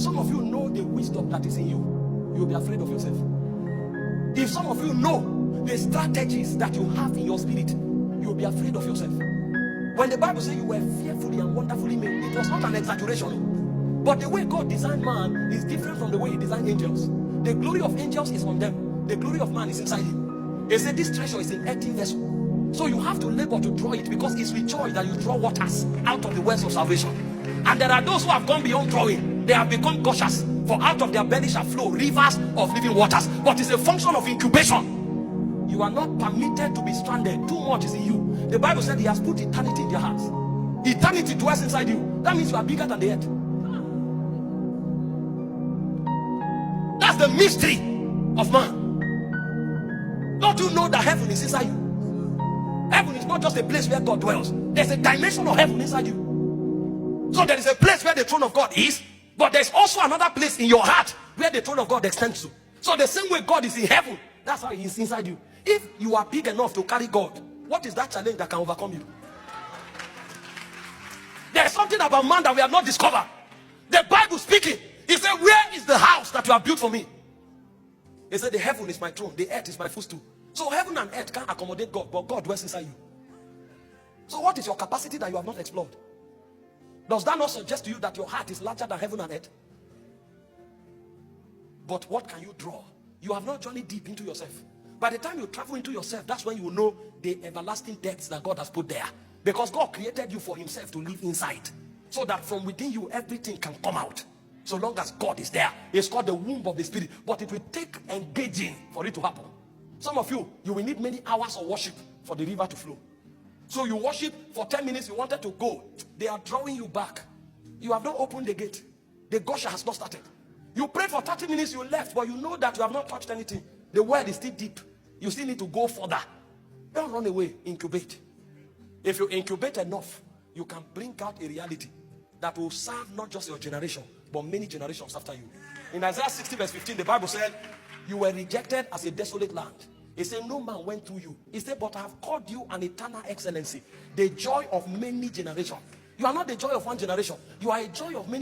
some of you know the wisdom that is in you, you'll be afraid of yourself. If some of you know the strategies that you have in your spirit, you'll be afraid of yourself. When the Bible says you were fearfully and wonderfully made, it was not an exaggeration. But the way God designed man is different from the way he designed angels. The glory of angels is on them. The glory of man is inside him. He said this treasure is in earthen vessel. So you have to labor to draw it, because it's with joy that you draw waters out of the wells of salvation. And there are those who have gone beyond drawing. They have become gushers. For out of their belly shall flow rivers of living waters. But it's a function of incubation. You are not permitted to be stranded. Too much is in you. The Bible said he has put eternity in their hearts. Eternity dwells inside you. That means you are bigger than the earth. That's the mystery of man. Don't you know that heaven is inside you? Heaven is not just a place where God dwells. There's a dimension of heaven inside you. So there is a place where the throne of God is, but there's also another place in your heart where the throne of God extends to. So the same way God is in heaven, that's how he is inside you. If you are big enough to carry God, what is that challenge that can overcome you? There's something about man that we have not discovered. The Bible speaking, he said, where is the house that you have built for me? He said, the heaven is my throne, the earth is my footstool. So heaven and earth can't accommodate God, but God dwells inside you. So what is your capacity that you have not explored? Does that not suggest to you that your heart is larger than heaven and earth? But what can you draw? You have not journeyed deep into yourself. By the time you travel into yourself, that's when you will know the everlasting depths that God has put there. Because God created you for himself to live inside. So that from within you, everything can come out. So long as God is there. It's called the womb of the spirit. But it will take engaging for it to happen. Some of you, you will need many hours of worship for the river to flow. So you worship for 10 minutes, you wanted to go. They are drawing you back. You have not opened the gate. The gusher has not started. You prayed for 30 minutes, you left, but you know that you have not touched anything. The well is still deep. You still need to go further. Don't run away, incubate. If you incubate enough, you can bring out a reality that will serve not just your generation, but many generations after you. In Isaiah 60 verse 15, the Bible said, you were rejected as a desolate land. He said, no man went through you. He said, but I have called you an eternal excellency, the joy of many generations. You are not the joy of one generation. You are a joy of many